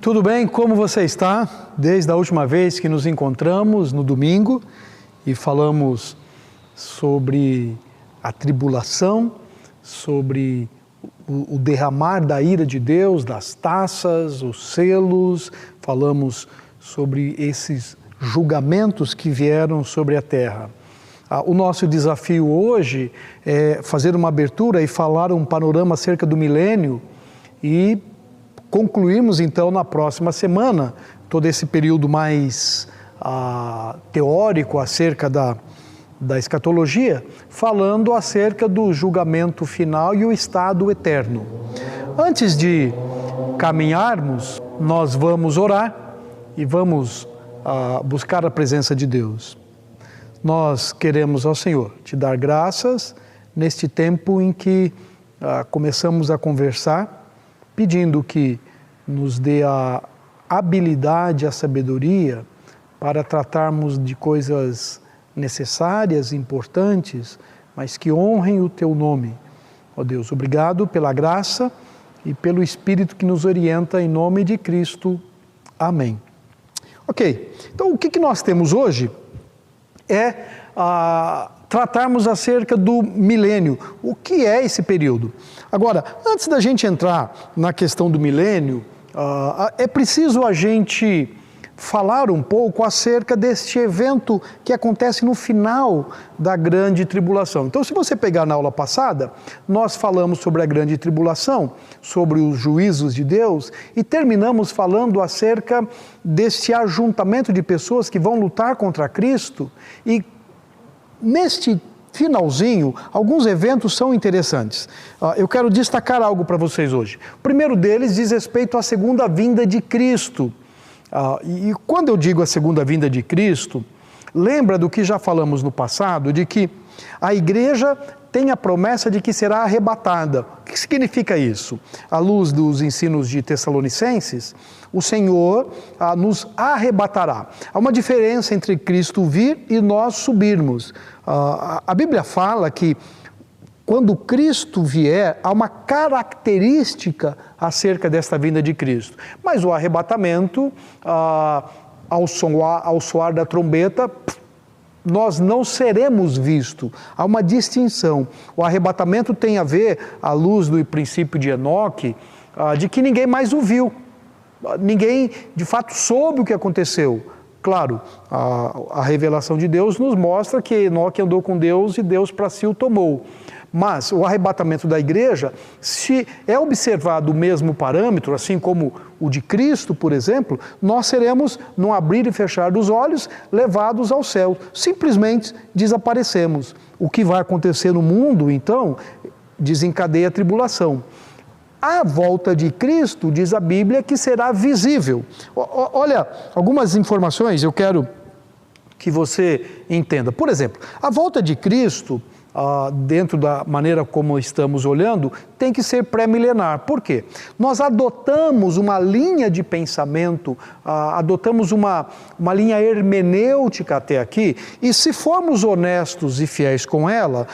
tudo bem? Como você está? Desde a última vez que nos encontramos no domingo e falamos sobre a tribulação, sobre o derramar da ira de Deus, das taças, os selos, falamos sobre esses julgamentos que vieram sobre a terra. O nosso desafio hoje é fazer uma abertura e falar um panorama acerca do milênio e concluirmos então na próxima semana todo esse período mais teórico acerca da escatologia, falando acerca do julgamento final e o estado eterno. Antes de caminharmos, nós vamos orar e vamos buscar a presença de Deus. Nós queremos ao Senhor te dar graças neste tempo em que começamos a conversar, pedindo que nos dê a habilidade, a sabedoria para tratarmos de coisas necessárias, importantes, mas que honrem o Teu nome. Ó Deus, obrigado pela graça e pelo Espírito que nos orienta em nome de Cristo. Amém. Ok, então o que nós temos hoje é tratarmos acerca do milênio. O que é esse período? Agora, antes da gente entrar na questão do milênio, é preciso a gente falar um pouco acerca deste evento que acontece no final da grande tribulação. Então, se você pegar na aula passada, nós falamos sobre a grande tribulação, sobre os juízos de Deus e terminamos falando acerca deste ajuntamento de pessoas que vão lutar contra Cristo e neste finalzinho, alguns eventos são interessantes. Eu quero destacar algo para vocês hoje. O primeiro deles diz respeito à segunda vinda de Cristo. E quando eu digo a segunda vinda de Cristo, lembra do que já falamos no passado, de que a igreja tem a promessa de que será arrebatada. O que significa isso? À luz dos ensinos de Tessalonicenses, o Senhor nos arrebatará. Há uma diferença entre Cristo vir e nós subirmos. A Bíblia fala que quando Cristo vier, há uma característica acerca desta vinda de Cristo. Mas o arrebatamento, ao soar da trombeta, nós não seremos vistos. Há uma distinção. O arrebatamento tem a ver, à luz do princípio de Enoque, de que ninguém mais o viu. Ninguém, de fato, soube o que aconteceu. Claro, a revelação de Deus nos mostra que Enoque andou com Deus e Deus para si o tomou. Mas o arrebatamento da igreja, se é observado o mesmo parâmetro, assim como o de Cristo, por exemplo, nós seremos, num abrir e fechar dos olhos, levados ao céu. Simplesmente desaparecemos. O que vai acontecer no mundo, então, desencadeia a tribulação. A volta de Cristo, diz a Bíblia, que será visível. Olha, algumas informações eu quero que você entenda. Por exemplo, a volta de Cristo, dentro da maneira como estamos olhando, tem que ser pré-milenar. Por quê? Nós adotamos uma linha de pensamento, adotamos uma linha hermenêutica até aqui, e se formos honestos e fiéis com ela,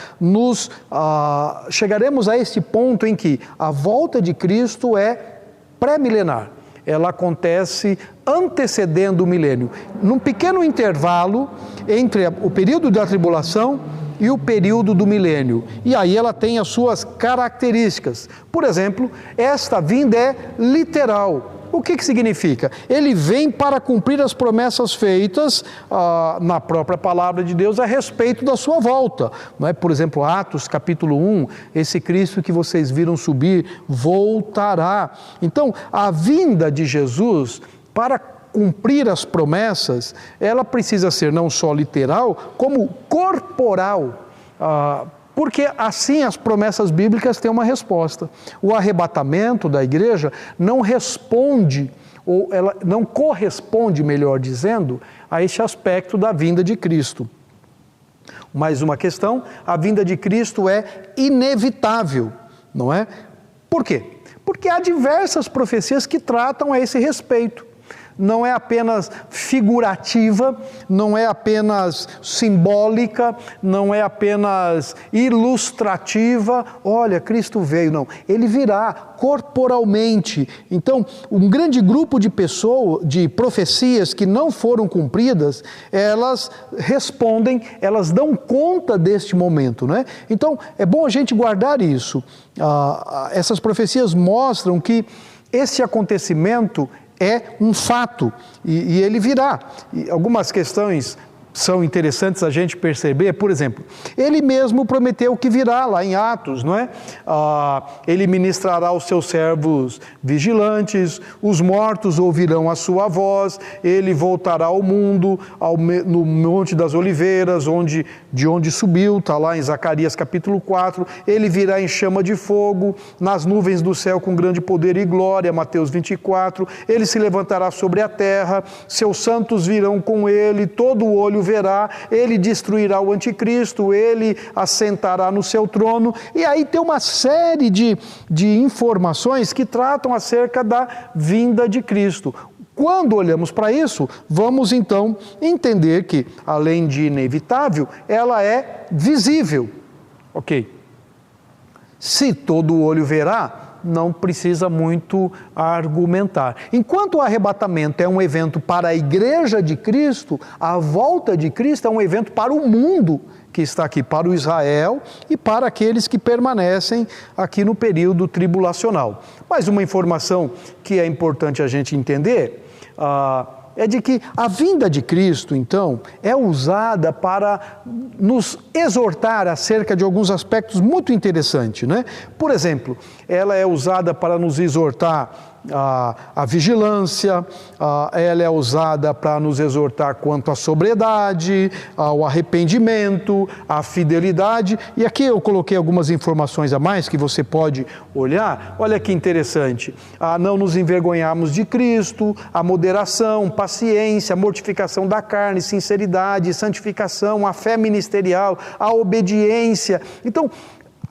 chegaremos a este ponto em que a volta de Cristo é pré-milenar. Ela acontece antecedendo o milênio, num pequeno intervalo entre o período da tribulação e o período do milênio. E aí ela tem as suas características. Por exemplo, esta vinda é literal. O que significa? Ele vem para cumprir as promessas feitas na própria palavra de Deus a respeito da sua volta. Não é? Por exemplo, Atos capítulo 1, esse Cristo que vocês viram subir voltará. Então, a vinda de Jesus para cumprir as promessas, ela precisa ser não só literal, como corporal, porque assim as promessas bíblicas têm uma resposta. O arrebatamento da igreja não responde, ou ela não corresponde, melhor dizendo, a este aspecto da vinda de Cristo. Mais uma questão, a vinda de Cristo é inevitável, não é? Por quê? Porque há diversas profecias que tratam a esse respeito. não é apenas figurativa, não é apenas simbólica, não é apenas ilustrativa. Olha, Cristo veio, não. Ele virá corporalmente. Então, um grande grupo de pessoas, de profecias que não foram cumpridas, elas respondem, elas dão conta deste momento, né? Então, é bom a gente guardar isso. Essas profecias mostram que esse acontecimento é um fato e ele virá. E algumas questões são interessantes a gente perceber. Por exemplo, ele mesmo prometeu que virá lá em Atos, não é? Ele ministrará aos seus servos vigilantes, os mortos ouvirão a sua voz, ele voltará ao mundo, no Monte das Oliveiras, de onde subiu, está lá em Zacarias capítulo 4, ele virá em chama de fogo, nas nuvens do céu com grande poder e glória, Mateus 24, ele se levantará sobre a terra, seus santos virão com ele, todo o olho verá, ele destruirá o anticristo, ele assentará no seu trono, e aí tem uma série de informações que tratam acerca da vinda de Cristo. Quando olhamos para isso, vamos então entender que, além de inevitável, ela é visível. Ok. Se todo olho verá, não precisa muito argumentar. Enquanto o arrebatamento é um evento para a igreja de Cristo, a volta de Cristo é um evento para o mundo que está aqui, para o Israel e para aqueles que permanecem aqui no período tribulacional. Mas uma informação que é importante a gente entender é de que a vinda de Cristo, então, é usada para nos exortar acerca de alguns aspectos muito interessantes, né? Por exemplo, ela é usada para nos exortar a vigilância, ela é usada para nos exortar quanto à sobriedade, ao arrependimento, à fidelidade. E aqui eu coloquei algumas informações a mais que você pode olhar. Olha que interessante. A não nos envergonharmos de Cristo, a moderação, paciência, a mortificação da carne, sinceridade, santificação, a fé ministerial, a obediência. Então,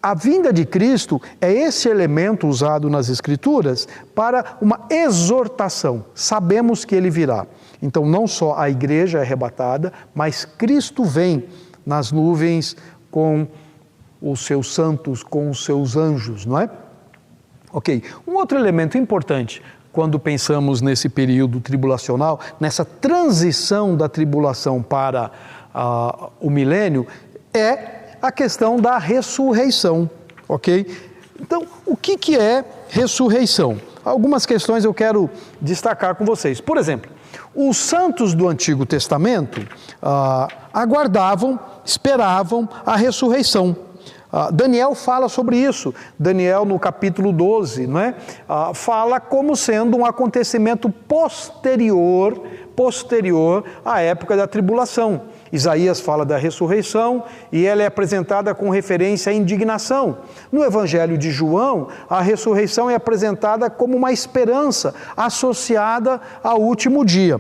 a vinda de Cristo é esse elemento usado nas Escrituras para uma exortação. Sabemos que Ele virá. Então, não só a igreja é arrebatada, mas Cristo vem nas nuvens com os seus santos, com os seus anjos, não é? Ok. Um outro elemento importante quando pensamos nesse período tribulacional, nessa transição da tribulação para o milênio, é a questão da ressurreição, ok? Então, o que é ressurreição? Algumas questões eu quero destacar com vocês. Por exemplo, os santos do Antigo Testamento aguardavam, esperavam a ressurreição. Daniel fala sobre isso. Daniel, no capítulo 12, não é? Fala como sendo um acontecimento posterior à época da tribulação. Isaías fala da ressurreição e ela é apresentada com referência à indignação. No Evangelho de João, a ressurreição é apresentada como uma esperança associada ao último dia.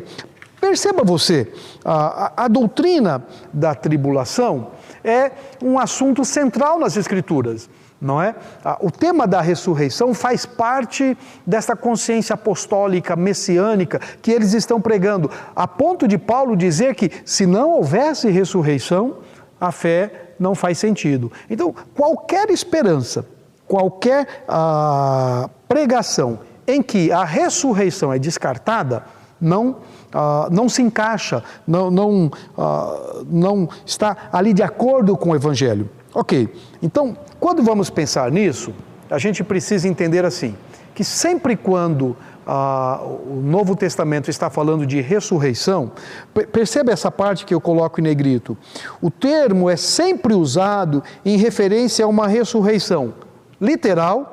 Perceba você, a doutrina da tribulação é um assunto central nas Escrituras, não é? O tema da ressurreição faz parte dessa consciência apostólica, messiânica, que eles estão pregando, a ponto de Paulo dizer que se não houvesse ressurreição, a fé não faz sentido. Então, qualquer esperança, qualquer pregação em que a ressurreição é descartada, não se encaixa, não está ali de acordo com o Evangelho. Ok, então, quando vamos pensar nisso, a gente precisa entender assim, que sempre quando o Novo Testamento está falando de ressurreição, perceba essa parte que eu coloco em negrito, o termo é sempre usado em referência a uma ressurreição literal,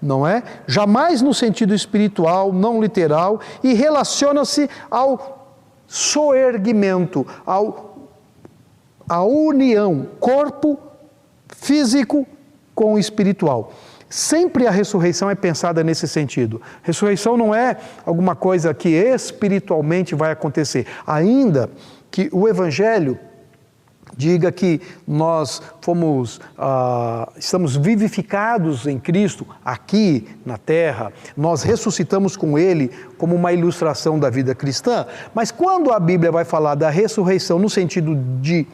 não é? Jamais no sentido espiritual, não literal, e relaciona-se ao soerguimento, à união, corpo físico com o espiritual. Sempre a ressurreição é pensada nesse sentido. Ressurreição não é alguma coisa que espiritualmente vai acontecer, ainda que o Evangelho diga que nós estamos vivificados em Cristo aqui na terra, nós ressuscitamos com Ele como uma ilustração da vida cristã, mas quando a Bíblia vai falar da ressurreição no sentido de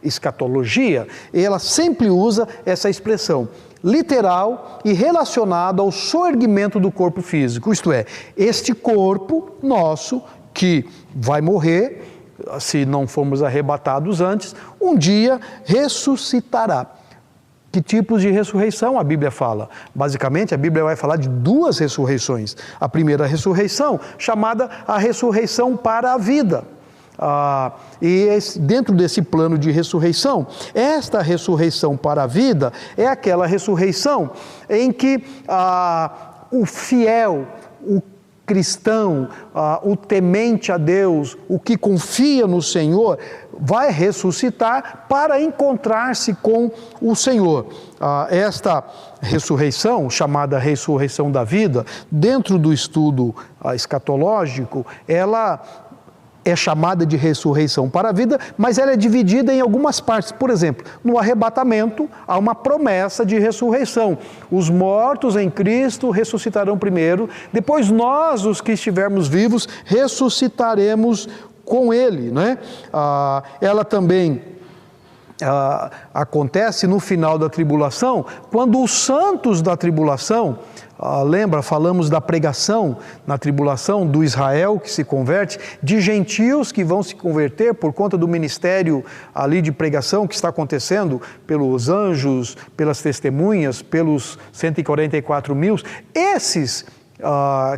escatologia, ela sempre usa essa expressão literal e relacionada ao soerguimento do corpo físico, isto é, este corpo nosso que vai morrer, se não formos arrebatados antes, um dia ressuscitará. Que tipos de ressurreição a Bíblia fala? Basicamente, a Bíblia vai falar de duas ressurreições. A primeira ressurreição, chamada a ressurreição para a vida. Dentro desse plano de ressurreição, esta ressurreição para a vida é aquela ressurreição em que o fiel, o cristão, o temente a Deus, o que confia no Senhor, vai ressuscitar para encontrar-se com o Senhor. Esta ressurreição, chamada ressurreição da vida, dentro do estudo escatológico, ela é chamada de ressurreição para a vida, mas ela é dividida em algumas partes. Por exemplo, no arrebatamento há uma promessa de ressurreição. Os mortos em Cristo ressuscitarão primeiro, depois nós, os que estivermos vivos, ressuscitaremos com Ele, né? Ela também acontece no final da tribulação, quando os santos da tribulação, lembra, falamos da pregação na tribulação do Israel que se converte, de gentios que vão se converter por conta do ministério ali de pregação que está acontecendo pelos anjos, pelas testemunhas, pelos 144 mil, esses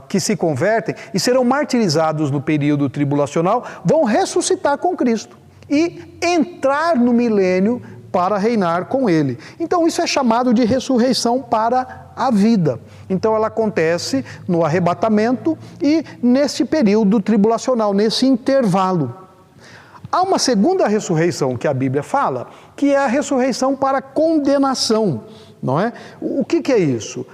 que se convertem e serão martirizados no período tribulacional, vão ressuscitar com Cristo e entrar no milênio para reinar com Ele. Então isso é chamado de ressurreição para a vida. Então ela acontece no arrebatamento e nesse período tribulacional, nesse intervalo. Há uma segunda ressurreição que a Bíblia fala, que é a ressurreição para condenação, não é? O que é isso?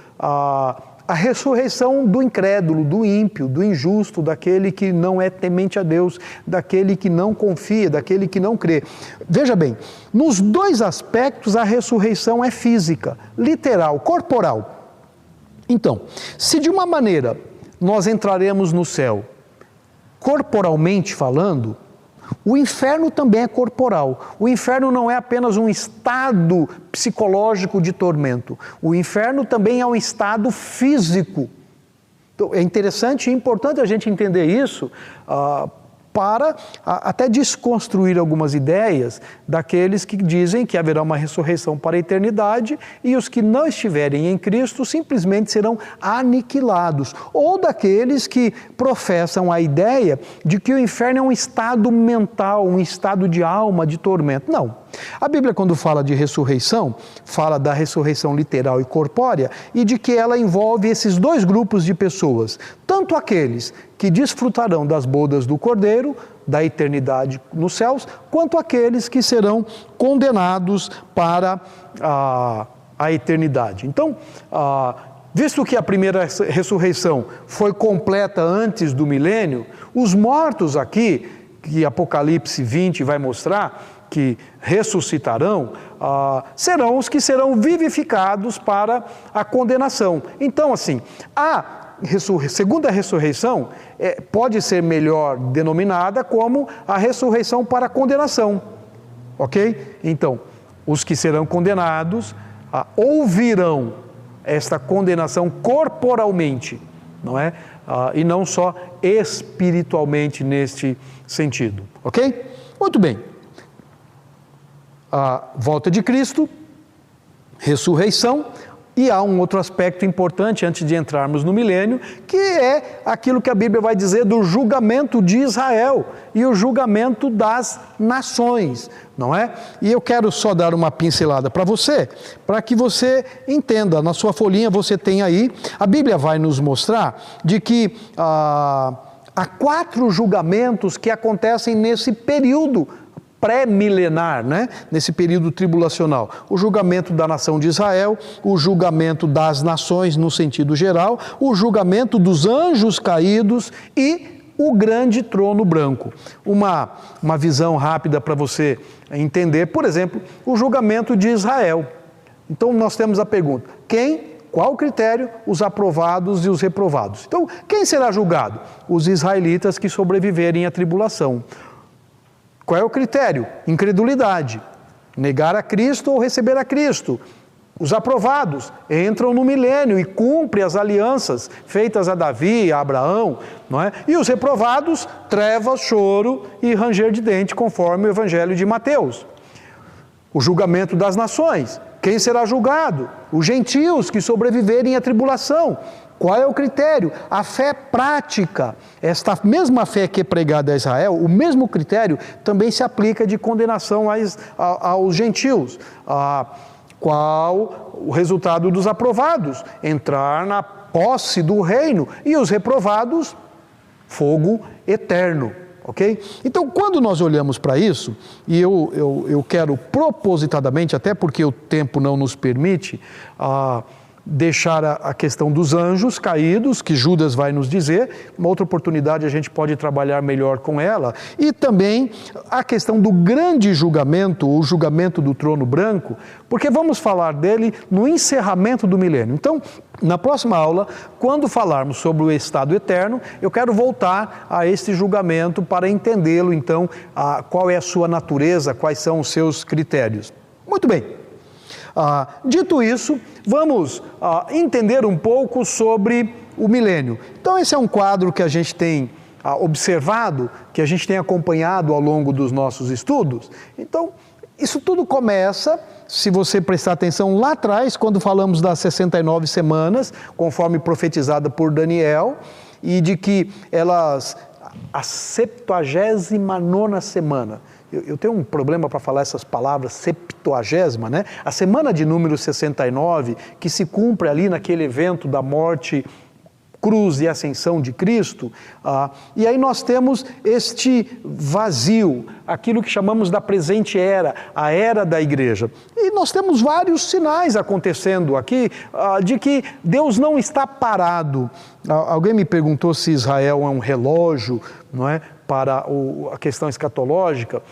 A ressurreição do incrédulo, do ímpio, do injusto, daquele que não é temente a Deus, daquele que não confia, daquele que não crê. Veja bem, nos dois aspectos a ressurreição é física, literal, corporal. Então, se de uma maneira nós entraremos no céu, corporalmente falando, o inferno também é corporal. O inferno não é apenas um estado psicológico de tormento. O inferno também é um estado físico. Então, é interessante e importante a gente entender isso para até desconstruir algumas ideias daqueles que dizem que haverá uma ressurreição para a eternidade e os que não estiverem em Cristo simplesmente serão aniquilados. Ou daqueles que professam a ideia de que o inferno é um estado mental, um estado de alma, de tormento. Não. A Bíblia, quando fala de ressurreição, fala da ressurreição literal e corpórea e de que ela envolve esses dois grupos de pessoas, tanto aqueles que desfrutarão das bodas do Cordeiro, da eternidade nos céus, quanto aqueles que serão condenados para a eternidade. Então, visto que a primeira ressurreição foi completa antes do milênio, os mortos aqui, que Apocalipse 20 vai mostrar, que ressuscitarão, serão os que serão vivificados para a condenação. Então, assim, a segunda ressurreição pode ser melhor denominada como a ressurreição para a condenação, ok? Então, os que serão condenados ouvirão esta condenação corporalmente, não é? E não só espiritualmente neste sentido, ok? Muito bem. A volta de Cristo, ressurreição, e há um outro aspecto importante antes de entrarmos no milênio, que é aquilo que a Bíblia vai dizer do julgamento de Israel e o julgamento das nações, não é? E eu quero só dar uma pincelada para que você entenda. Na sua folhinha você tem aí, a Bíblia vai nos mostrar de que há 4 julgamentos que acontecem nesse período pré-milenar, né? Nesse período tribulacional. O julgamento da nação de Israel, o julgamento das nações no sentido geral, o julgamento dos anjos caídos e o grande trono branco. Uma visão rápida para você entender, por exemplo, o julgamento de Israel. Então nós temos a pergunta, qual o critério? Os aprovados e os reprovados. Então, quem será julgado? Os israelitas que sobreviverem à tribulação. Qual é o critério? Incredulidade. Negar a Cristo ou receber a Cristo. Os aprovados entram no milênio e cumprem as alianças feitas a Davi, a Abraão, não é? E os reprovados, trevas, choro e ranger de dente, conforme o Evangelho de Mateus. O julgamento das nações. Quem será julgado? Os gentios que sobreviverem à tribulação. Qual é o critério? A fé prática. Esta mesma fé que é pregada a Israel, o mesmo critério também se aplica de condenação aos gentios. Qual o resultado dos aprovados? Entrar na posse do reino. E os reprovados, fogo eterno. Ok? Então, quando nós olhamos para isso, e eu quero propositadamente, até porque o tempo não nos permite, deixar a questão dos anjos caídos, que Judas vai nos dizer, uma outra oportunidade a gente pode trabalhar melhor com ela, e também a questão do grande julgamento, o julgamento do trono branco, porque vamos falar dele no encerramento do milênio. Então, na próxima aula, quando falarmos sobre o estado eterno, eu quero voltar a este julgamento para entendê-lo, então, qual é a sua natureza, quais são os seus critérios. Muito bem. Dito isso, vamos entender um pouco sobre o milênio. Então, esse é um quadro que a gente tem observado, que a gente tem acompanhado ao longo dos nossos estudos. Então, isso tudo começa, se você prestar atenção lá atrás, quando falamos das 69 semanas, conforme profetizada por Daniel, e de que a 79ª semana, eu tenho um problema para falar essas palavras, 70ª, né? A semana de número 69, que se cumpre ali naquele evento da morte, cruz e ascensão de Cristo, e aí nós temos este vazio, aquilo que chamamos da presente era, a era da igreja. E nós temos vários sinais acontecendo aqui de que Deus não está parado. Alguém me perguntou se Israel é um relógio, não é? Para a questão escatológica.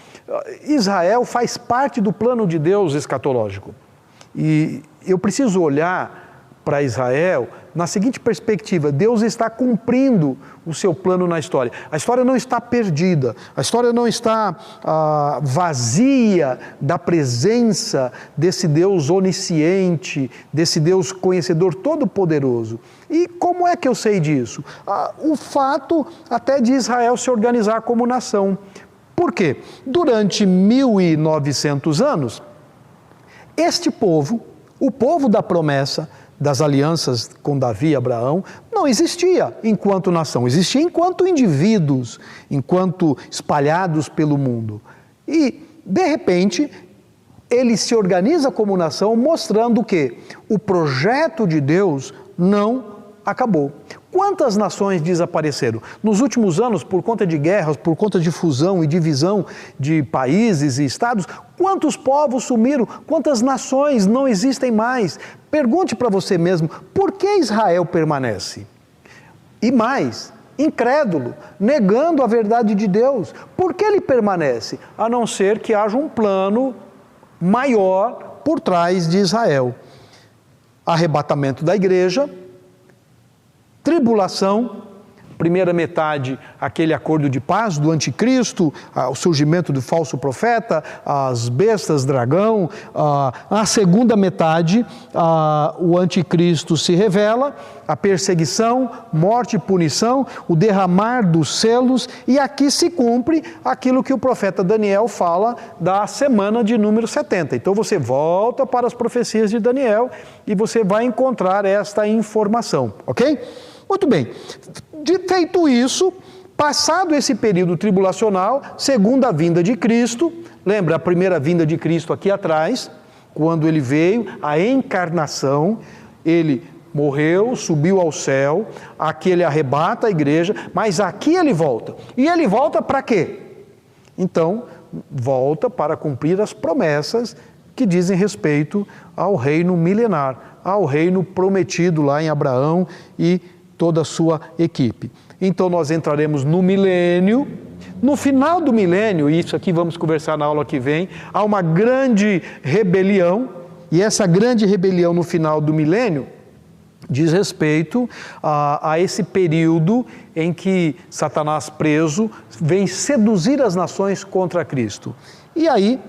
Israel faz parte do plano de Deus escatológico. E eu preciso olhar para Israel na seguinte perspectiva: Deus está cumprindo o seu plano na história. A história não está perdida, a história não está vazia da presença desse Deus onisciente, desse Deus conhecedor todo-poderoso. E como é que eu sei disso? O fato até de Israel se organizar como nação. Por quê? Durante 1900 anos, este povo, o povo da promessa, das alianças com Davi e Abraão, não existia enquanto nação, existia enquanto indivíduos, enquanto espalhados pelo mundo. E, de repente, ele se organiza como nação, mostrando que o projeto de Deus não acabou. Quantas nações desapareceram? Nos últimos anos, por conta de guerras, por conta de fusão e divisão de países e estados, quantos povos sumiram? Quantas nações não existem mais? Pergunte para você mesmo, por que Israel permanece? E mais, incrédulo, negando a verdade de Deus. Por que ele permanece? A não ser que haja um plano maior por trás de Israel. Arrebatamento da igreja, tribulação, primeira metade, aquele acordo de paz do anticristo, o surgimento do falso profeta, as bestas dragão. A segunda metade, o anticristo se revela, a perseguição, morte e punição, o derramar dos selos, e aqui se cumpre aquilo que o profeta Daniel fala da semana de número 70. Então você volta para as profecias de Daniel e você vai encontrar esta informação, ok? Muito bem, feito isso, passado esse período tribulacional, segunda vinda de Cristo, lembra a primeira vinda de Cristo aqui atrás, quando ele veio, a encarnação, ele morreu, subiu ao céu, aqui ele arrebata a igreja, mas aqui ele volta. E ele volta para quê? Então, volta para cumprir as promessas que dizem respeito ao reino milenar, ao reino prometido lá em Abraão e toda a sua equipe. então nós entraremos no milênio. No final do milênio, e isso aqui vamos conversar na aula que vem, há uma grande rebelião, e essa grande rebelião no final do milênio diz respeito a esse período em que Satanás preso vem seduzir as nações contra Cristo. E aí,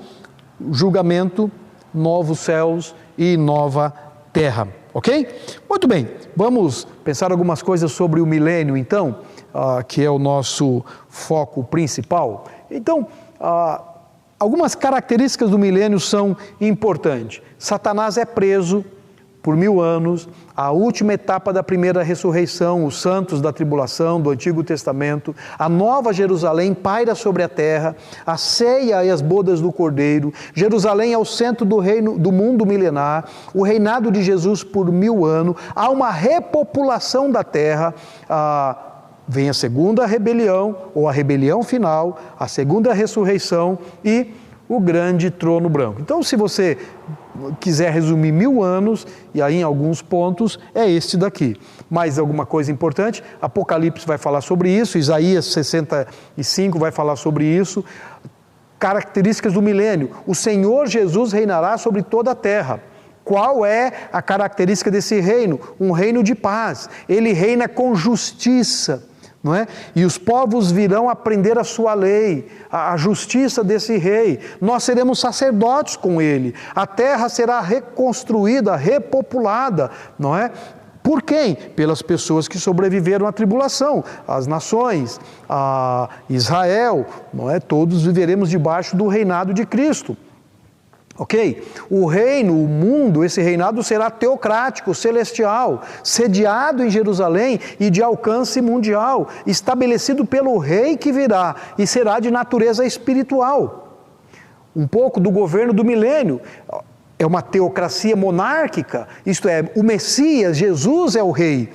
julgamento, novos céus e nova terra, ok? Muito bem, vamos pensar algumas coisas sobre o milênio então, que é o nosso foco principal. Então, algumas características do milênio são importantes. Satanás é preso por 1000 anos, a última etapa da primeira ressurreição, os santos da tribulação do Antigo Testamento, a nova Jerusalém paira sobre a terra, a ceia e as bodas do Cordeiro, Jerusalém é o centro do reino do mundo milenar, o reinado de Jesus por 1000 anos, há uma repopulação da terra, vem a segunda rebelião, ou a rebelião final, a segunda ressurreição e o grande trono branco. Então, se você quiser resumir 1000 anos, e aí em alguns pontos, é este daqui. Mais alguma coisa importante? Apocalipse vai falar sobre isso, Isaías 65 vai falar sobre isso. Características do milênio. O Senhor Jesus reinará sobre toda a terra. Qual é a característica desse reino? Um reino de paz. Ele reina com justiça. Não é? E os povos virão aprender a sua lei, a justiça desse rei. Nós seremos sacerdotes com ele. A terra será reconstruída, repopulada, não é? Por quem? Pelas pessoas que sobreviveram à tribulação, as nações, a Israel, não é? Todos viveremos debaixo do reinado de Cristo. Ok? O reino, o mundo, esse reinado será teocrático, celestial, sediado em Jerusalém e de alcance mundial, estabelecido pelo rei que virá e será de natureza espiritual. Um pouco do governo do milênio. É uma teocracia monárquica, isto é, o Messias, Jesus é o rei,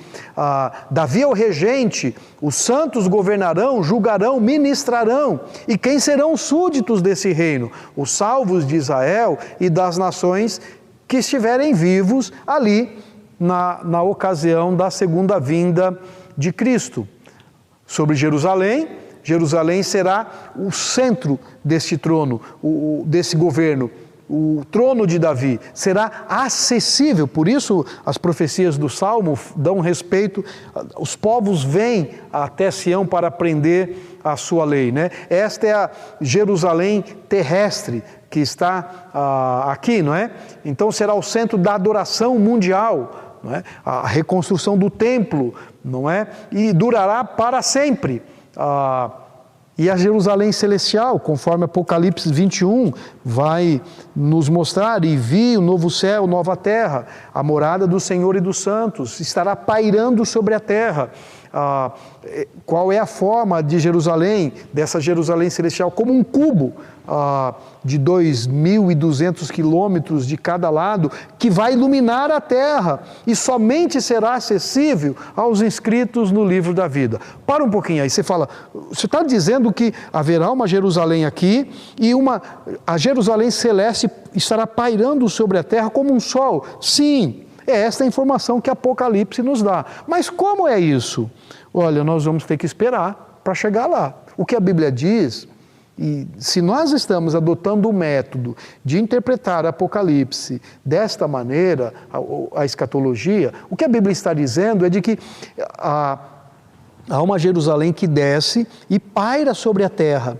Davi é o regente, os santos governarão, julgarão, ministrarão. E quem serão os súditos desse reino? Os salvos de Israel e das nações que estiverem vivos ali na ocasião da segunda vinda de Cristo. Sobre Jerusalém, Jerusalém será o centro deste trono, desse governo. O trono de Davi será acessível, por isso as profecias do Salmo dão respeito, os povos vêm até Sião para aprender a sua lei, né? Esta é a Jerusalém terrestre que está aqui, não é? Então será o centro da adoração mundial, não é? A reconstrução do templo, não é? E durará para sempre. E a Jerusalém celestial, conforme Apocalipse 21, vai nos mostrar, e vi o novo céu, nova terra, a morada do Senhor e dos santos, estará pairando sobre a terra. Qual é a forma de Jerusalém, dessa Jerusalém celestial? Como um cubo de 2.200 quilômetros de cada lado, que vai iluminar a terra e somente será acessível aos inscritos no livro da vida. Para um pouquinho aí, você fala, você está dizendo que haverá uma Jerusalém aqui e a Jerusalém celeste estará pairando sobre a terra como um sol? Sim. É esta a informação que Apocalipse nos dá. Mas como é isso? Olha, nós vamos ter que esperar para chegar lá. O que a Bíblia diz, e se nós estamos adotando o método de interpretar Apocalipse desta maneira, a escatologia, o que a Bíblia está dizendo é de que há uma Jerusalém que desce e paira sobre a terra.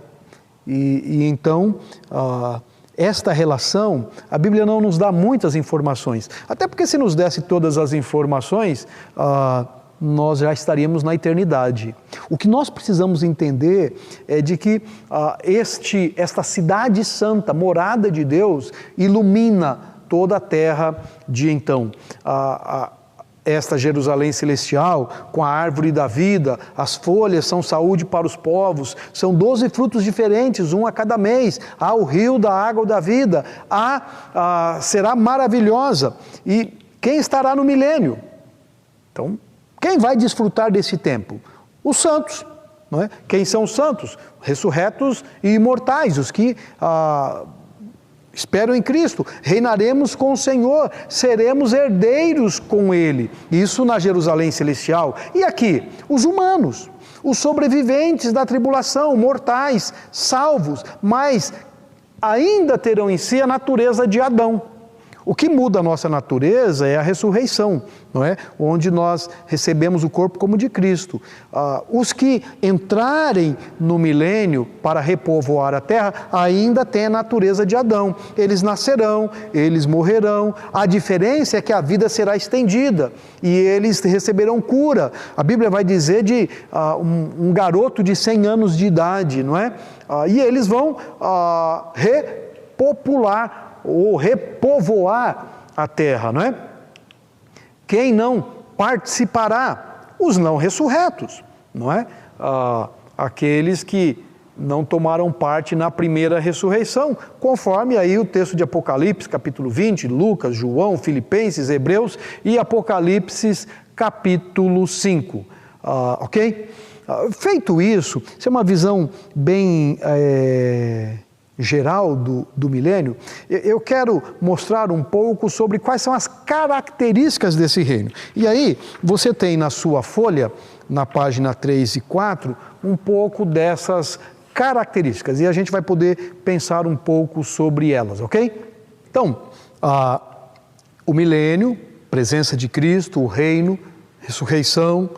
E então esta relação, a Bíblia não nos dá muitas informações, até porque se nos desse todas as informações, nós já estaríamos na eternidade. O que nós precisamos entender é de que esta cidade santa, morada de Deus, ilumina toda a terra de então. Esta Jerusalém celestial, com a árvore da vida, as folhas são saúde para os povos, são 12 frutos diferentes, um a cada mês, há o rio da água da vida, será maravilhosa. E quem estará no milênio? Então, quem vai desfrutar desse tempo? Os santos, não é? Quem são os santos? Ressurretos e imortais, os que esperam em Cristo, reinaremos com o Senhor, seremos herdeiros com Ele, isso na Jerusalém celestial. E aqui, os humanos. Os sobreviventes da tribulação, mortais, salvos, mas ainda terão em si a natureza de Adão. O que muda a nossa natureza é a ressurreição, não é? Onde nós recebemos o corpo como de Cristo. Os que entrarem no milênio para repovoar a terra ainda têm a natureza de Adão. Eles nascerão, eles morrerão. A diferença é que a vida será estendida e eles receberão cura. A Bíblia vai dizer de um garoto de 100 anos de idade, não é? E eles vão repopular ou repovoar a terra, não é? Quem não participará? Os não ressurretos, não é? Aqueles que não tomaram parte na primeira ressurreição, conforme aí o texto de Apocalipse, capítulo 20, Lucas, João, Filipenses, Hebreus e Apocalipse, capítulo 5, ok? Feito isso, é uma visão bem geral do milênio, eu quero mostrar um pouco sobre quais são as características desse reino. E aí, você tem na sua folha, na página 3 e 4, um pouco dessas características, e a gente vai poder pensar um pouco sobre elas, ok? Então, o milênio, presença de Cristo, o reino, ressurreição,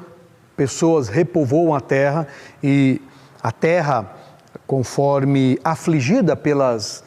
pessoas repovoam a terra, e a terra, conforme afligida pelas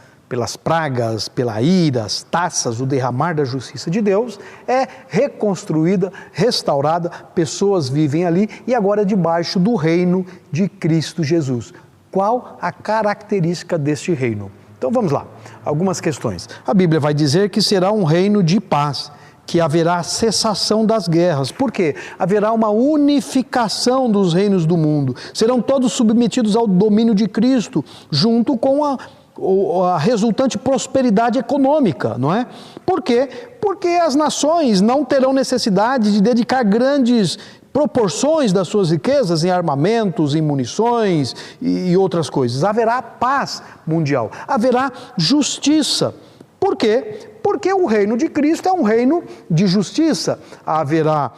pragas, pela ira, as taças, o derramar da justiça de Deus, é reconstruída, restaurada, pessoas vivem ali e agora debaixo do reino de Cristo Jesus. Qual a característica deste reino? Então vamos lá, algumas questões. A Bíblia vai dizer que será um reino de paz, que haverá cessação das guerras. Por quê? Haverá uma unificação dos reinos do mundo. Serão todos submetidos ao domínio de Cristo, junto com a resultante prosperidade econômica, não é? Por quê? Porque as nações não terão necessidade de dedicar grandes proporções das suas riquezas em armamentos, em munições e outras coisas. Haverá paz mundial, haverá justiça. Por quê? Porque o reino de Cristo é um reino de justiça. Haverá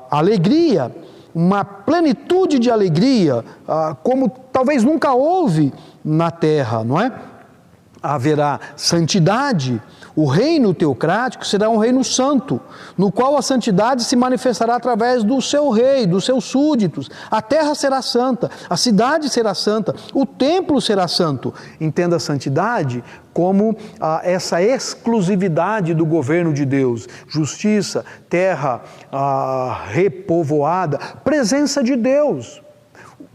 alegria, uma plenitude de alegria, como talvez nunca houve na terra, não é? Haverá santidade. O reino teocrático será um reino santo, no qual a santidade se manifestará através do seu rei, dos seus súditos. A terra será santa, a cidade será santa, o templo será santo. Entenda a santidade como essa exclusividade do governo de Deus. Justiça, terra repovoada, presença de Deus.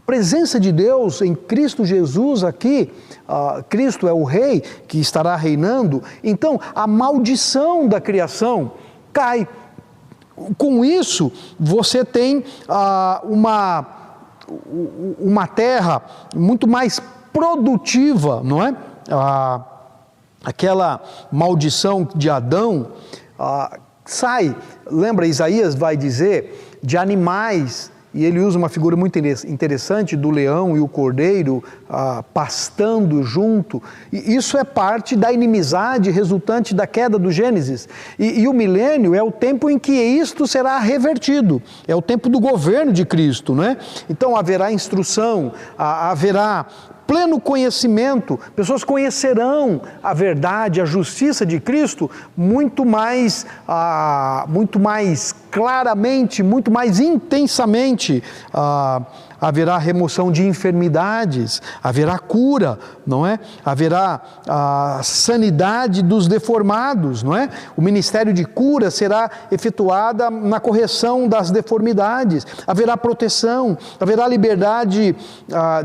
Presença de Deus em Cristo Jesus aqui, Cristo é o Rei que estará reinando, então a maldição da criação cai. Com isso, você tem uma terra muito mais produtiva, não é? Aquela maldição de Adão sai, lembra, Isaías vai dizer, de animais. E ele usa uma figura muito interessante do leão e o cordeiro pastando junto. E isso é parte da inimizade resultante da queda do Gênesis. E o milênio é o tempo em que isto será revertido. É o tempo do governo de Cristo, não é? Então haverá instrução, haverá pleno conhecimento, pessoas conhecerão a verdade, a justiça de Cristo muito mais claramente, muito mais intensamente. Haverá remoção de enfermidades, haverá cura, não é? Haverá sanidade dos deformados, não é? O ministério de cura será efetuada na correção das deformidades, haverá proteção, haverá liberdade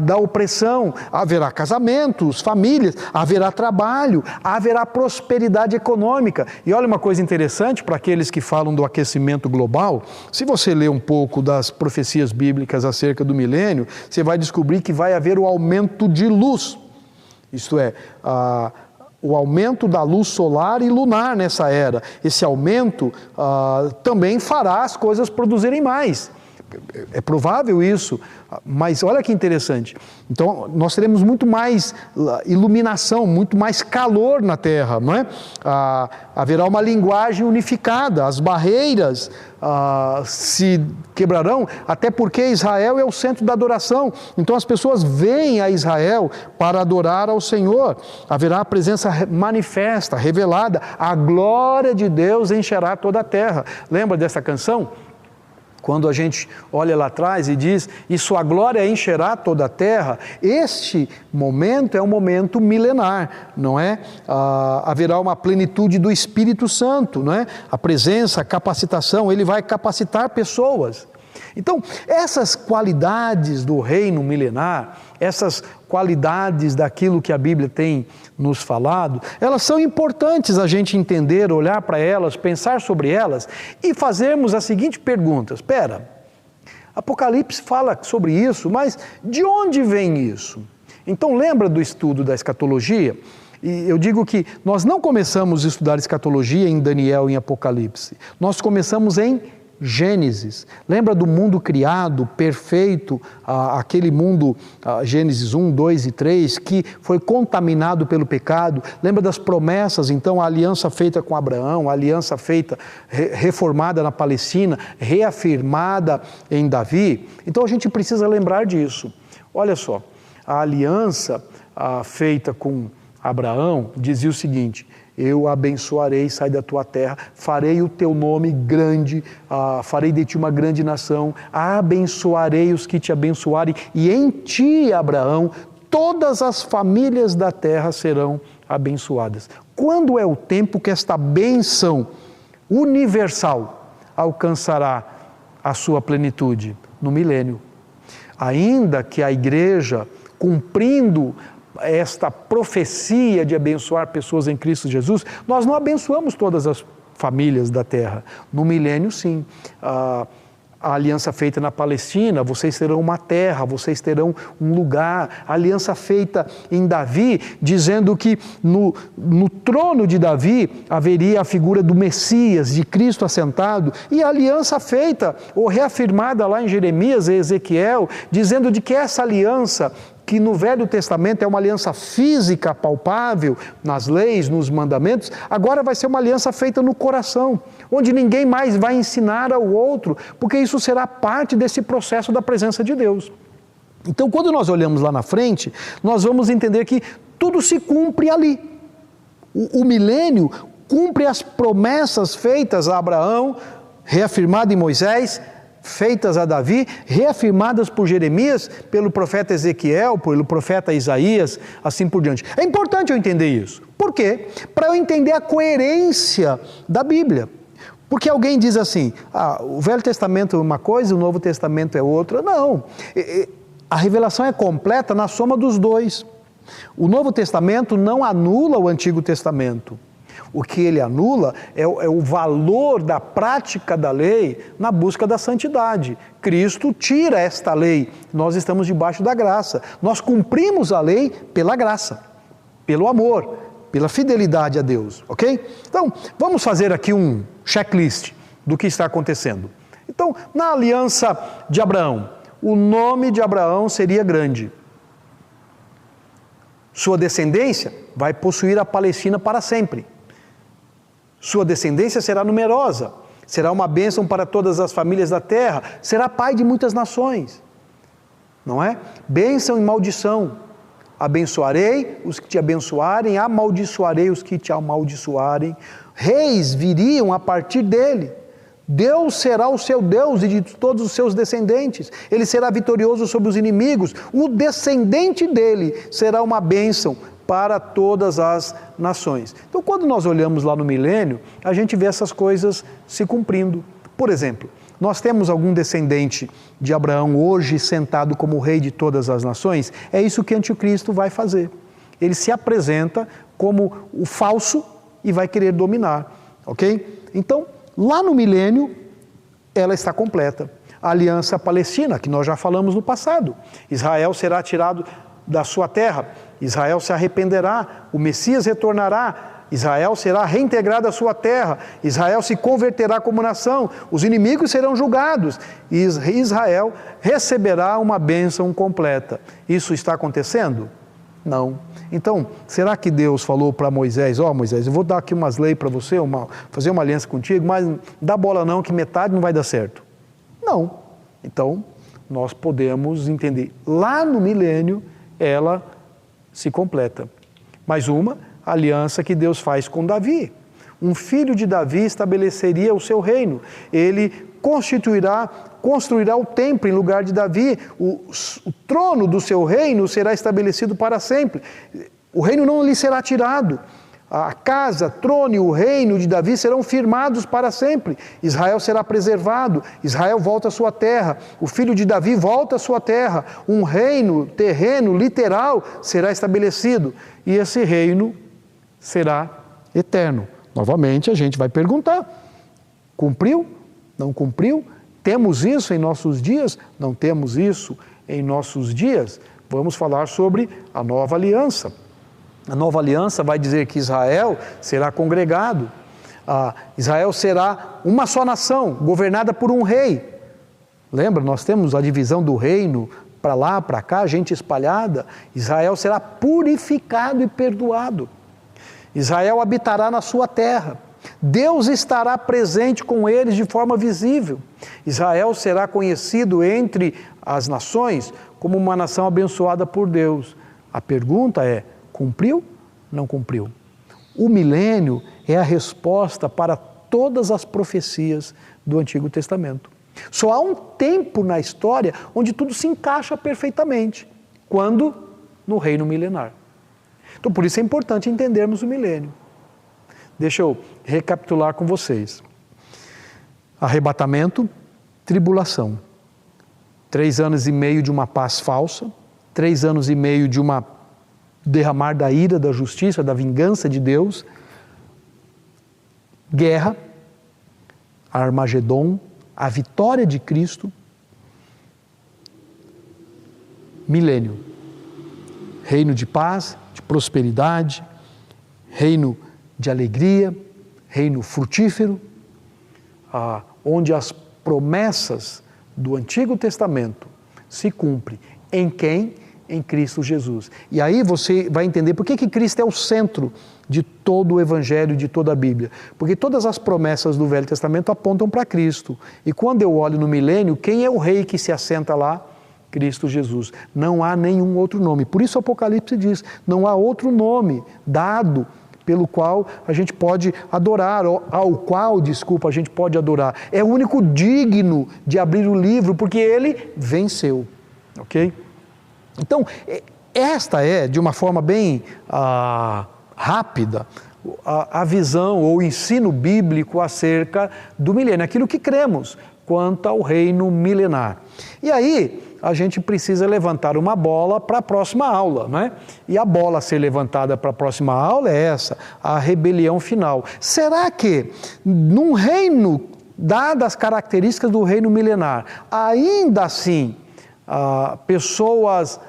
da opressão, haverá casamentos, famílias, haverá trabalho, haverá prosperidade econômica. E olha uma coisa interessante para aqueles que falam do aquecimento global, se você ler um pouco das profecias bíblicas acerca do milênio, você vai descobrir que vai haver o aumento de luz, isto é, o aumento da luz solar e lunar nessa era. Esse aumento também fará as coisas produzirem mais. É provável isso, mas olha que interessante. Então, nós teremos muito mais iluminação, muito mais calor na terra, não é? Haverá uma linguagem unificada, as barreiras se quebrarão, até porque Israel é o centro da adoração. Então, as pessoas vêm a Israel para adorar ao Senhor. Haverá a presença manifesta, revelada, a glória de Deus encherá toda a terra. Lembra dessa canção? Quando a gente olha lá atrás e diz, e sua glória encherá toda a terra, este momento é um momento milenar, não é? Haverá uma plenitude do Espírito Santo, não é? A presença, a capacitação, ele vai capacitar pessoas. Então, essas qualidades do reino milenar, essas qualidades daquilo que a Bíblia tem nos falado, elas são importantes a gente entender, olhar para elas, pensar sobre elas e fazermos a seguinte pergunta: espera, Apocalipse fala sobre isso, mas de onde vem isso? Então lembra do estudo da escatologia? E eu digo que nós não começamos a estudar escatologia em Daniel e em Apocalipse, nós começamos em Gênesis. Lembra do mundo criado, perfeito, aquele mundo, Gênesis 1, 2 e 3, que foi contaminado pelo pecado? Lembra das promessas, então, a aliança feita com Abraão, a aliança feita, reformada na Palestina, reafirmada em Davi? Então a gente precisa lembrar disso. Olha só, a aliança feita com Abraão dizia o seguinte: eu abençoarei, sai da tua terra, farei o teu nome grande, farei de ti uma grande nação, abençoarei os que te abençoarem, e em ti, Abraão, todas as famílias da terra serão abençoadas. Quando é o tempo que esta bênção universal alcançará a sua plenitude? No milênio. Ainda que a igreja, cumprindo esta profecia de abençoar pessoas em Cristo Jesus, nós não abençoamos todas as famílias da terra. No milênio, sim. A aliança feita na Palestina, vocês terão uma terra, vocês terão um lugar. A aliança feita em Davi, dizendo que no trono de Davi haveria a figura do Messias, de Cristo assentado. E a aliança feita, ou reafirmada lá em Jeremias e Ezequiel, dizendo de que essa aliança, que no Velho Testamento é uma aliança física, palpável, nas leis, nos mandamentos, agora vai ser uma aliança feita no coração, onde ninguém mais vai ensinar ao outro, porque isso será parte desse processo da presença de Deus. Então, quando nós olhamos lá na frente, nós vamos entender que tudo se cumpre ali. O milênio cumpre as promessas feitas a Abraão, reafirmado em Moisés, feitas a Davi, reafirmadas por Jeremias, pelo profeta Ezequiel, pelo profeta Isaías, assim por diante. É importante eu entender isso. Por quê? Para eu entender a coerência da Bíblia. Porque alguém diz assim, o Velho Testamento é uma coisa, o Novo Testamento é outra. Não, a revelação é completa na soma dos dois. O Novo Testamento não anula o Antigo Testamento. O que ele anula é o valor da prática da lei na busca da santidade. Cristo tira esta lei, nós estamos debaixo da graça. Nós cumprimos a lei pela graça, pelo amor, pela fidelidade a Deus, ok? Então, vamos fazer aqui um checklist do que está acontecendo. Então, na aliança de Abraão, o nome de Abraão seria grande. Sua descendência vai possuir a Palestina para sempre. Sua descendência será numerosa, será uma bênção para todas as famílias da terra, será pai de muitas nações, não é? Bênção e maldição. Abençoarei os que te abençoarem, amaldiçoarei os que te amaldiçoarem. Reis viriam a partir dele. Deus será o seu Deus e de todos os seus descendentes. Ele será vitorioso sobre os inimigos. O descendente dele será uma bênção para todas as nações. Então, quando nós olhamos lá no milênio, a gente vê essas coisas se cumprindo. Por exemplo, nós temos algum descendente de Abraão hoje sentado como rei de todas as nações? É isso que o anticristo vai fazer. Ele se apresenta como o falso e vai querer dominar, ok? Então, lá no milênio, ela está completa. A aliança palestina, que nós já falamos no passado. Israel será tirado da sua terra, Israel se arrependerá, o Messias retornará, Israel será reintegrado à sua terra, Israel se converterá como nação, os inimigos serão julgados e Israel receberá uma bênção completa. Isso está acontecendo? Não. Então, será que Deus falou para Moisés, Moisés, eu vou dar aqui umas leis para você, fazer uma aliança contigo, mas não dá bola não, que metade não vai dar certo? Não. Então, nós podemos entender, lá no milênio, ela se completa. Mais uma aliança que Deus faz com Davi. Um filho de Davi estabeleceria o seu reino. Ele construirá o templo em lugar de Davi. O trono do seu reino será estabelecido para sempre. O reino não lhe será tirado. A casa, trono e o reino de Davi serão firmados para sempre. Israel será preservado, Israel volta à sua terra, o filho de Davi volta à sua terra, um reino terreno, literal, será estabelecido e esse reino será eterno. Novamente a gente vai perguntar, cumpriu? Não cumpriu? Temos isso em nossos dias? Não temos isso em nossos dias? Vamos falar sobre a nova aliança. A nova aliança vai dizer que Israel será congregado, Israel será uma só nação, governada por um rei. Lembra, nós temos a divisão do reino, para lá, para cá, gente espalhada. Israel será purificado e perdoado. Israel habitará na sua terra. Deus estará presente com eles de forma visível. Israel será conhecido entre as nações como uma nação abençoada por Deus. A pergunta é, cumpriu? Não cumpriu. O milênio é a resposta para todas as profecias do Antigo Testamento. Só há um tempo na história onde tudo se encaixa perfeitamente. Quando? No reino milenar. Então, por isso é importante entendermos o milênio. Deixa eu recapitular com vocês. Arrebatamento, tribulação. 3 anos e meio de uma paz falsa, 3 anos e meio de uma derramar da ira, da justiça, da vingança de Deus, guerra, Armagedon, a vitória de Cristo, milênio, reino de paz, de prosperidade, reino de alegria, reino frutífero, onde as promessas do Antigo Testamento se cumprem. Em quem? Em Cristo Jesus. E aí você vai entender por que Cristo é o centro de todo o Evangelho, de toda a Bíblia. Porque todas as promessas do Velho Testamento apontam para Cristo. E quando eu olho no milênio, quem é o rei que se assenta lá? Cristo Jesus. Não há nenhum outro nome. Por isso o Apocalipse diz, não há outro nome dado pelo qual a gente pode adorar, ao qual, a gente pode adorar. É o único digno de abrir o livro, porque ele venceu. Ok? Então, esta é, de uma forma bem rápida, a visão ou o ensino bíblico acerca do milênio, aquilo que cremos quanto ao reino milenar. E aí, a gente precisa levantar uma bola para a próxima aula, não é? E a bola a ser levantada para a próxima aula é essa, a rebelião final. Será que, num reino, dadas as características do reino milenar, ainda assim, pessoas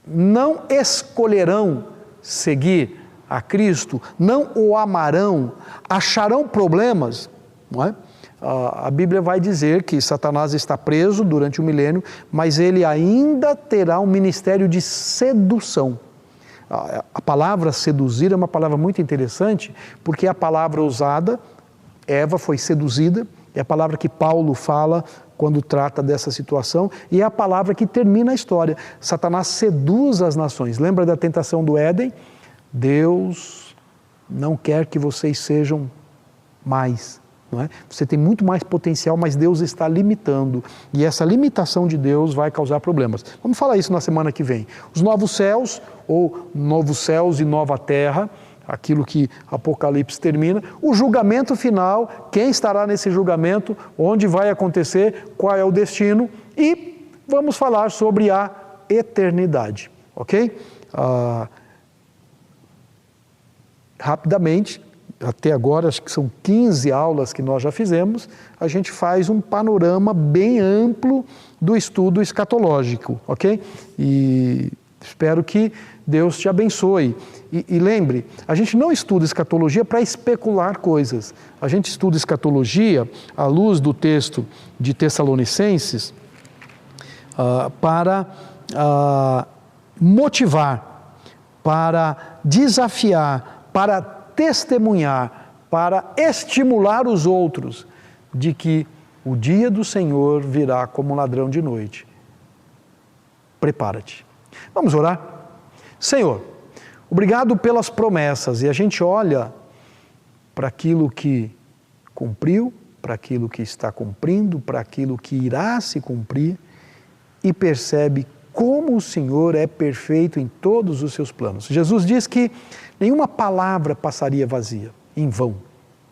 não escolherão seguir a Cristo, não o amarão, acharão problemas, não é? A Bíblia vai dizer que Satanás está preso durante o milênio, mas ele ainda terá um ministério de sedução. A palavra seduzir é uma palavra muito interessante, porque é a palavra usada, Eva foi seduzida, é a palavra que Paulo fala quando trata dessa situação, e é a palavra que termina a história. Satanás seduz as nações. Lembra da tentação do Éden? Deus não quer que vocês sejam mais, não é? Você tem muito mais potencial, mas Deus está limitando. E essa limitação de Deus vai causar problemas. Vamos falar isso na semana que vem. Os novos céus, ou novos céus e nova terra, aquilo que Apocalipse termina, o julgamento final, quem estará nesse julgamento, onde vai acontecer, qual é o destino, e vamos falar sobre a eternidade, ok? Rapidamente, até agora, acho que são 15 aulas que nós já fizemos, a gente faz um panorama bem amplo do estudo escatológico, ok? E Espero que Deus te abençoe. E lembre, a gente não estuda escatologia para especular coisas. A gente estuda escatologia à luz do texto de Tessalonicenses para motivar, para desafiar, para testemunhar, para estimular os outros de que o dia do Senhor virá como um ladrão de noite. Prepara-te. Vamos orar? Senhor, obrigado pelas promessas, e a gente olha para aquilo que cumpriu, para aquilo que está cumprindo, para aquilo que irá se cumprir, e percebe como o Senhor é perfeito em todos os seus planos. Jesus diz que nenhuma palavra passaria vazia, em vão,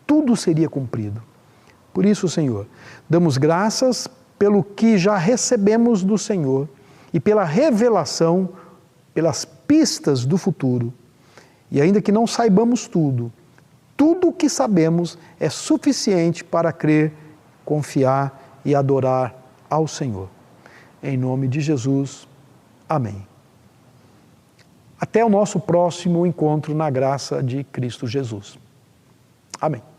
tudo seria cumprido. Por isso, Senhor, damos graças pelo que já recebemos do Senhor e pela revelação, pelas pistas do futuro. E ainda que não saibamos tudo, tudo o que sabemos é suficiente para crer, confiar e adorar ao Senhor. Em nome de Jesus, amém. Até o nosso próximo encontro na graça de Cristo Jesus. Amém.